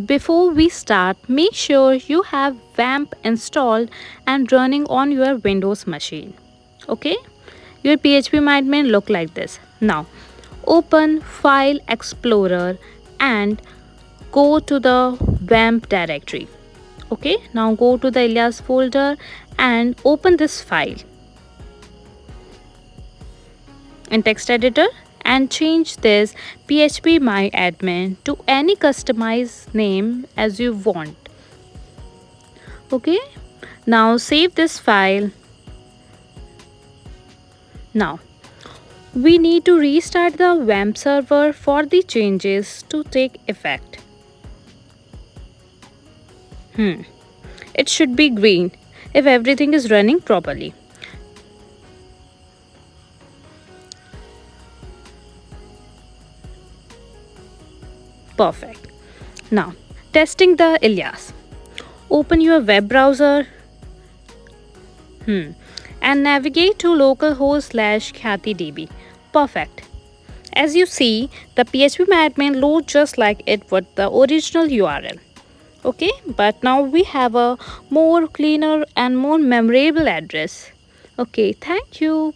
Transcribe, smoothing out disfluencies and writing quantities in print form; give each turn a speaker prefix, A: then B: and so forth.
A: Before we start, make sure you have WAMP installed and running on your Windows machine. Okay? Your PHP may look like this. Now, open File Explorer and go to the WAMP directory. Okay? Now go to the alias folder and open this file in text editor and change this php myadmin to any customized name as you want. Okay, now save this file. Now we need to restart the WAMP server for the changes to take effect. It should be green if everything is running properly. Perfect. Now, testing the alias. Open your web browser and navigate to localhost/khatidb. Perfect. As you see, the phpMyAdmin loads just like it would the original URL. Okay, but now we have a more cleaner and more memorable address. Okay, thank you.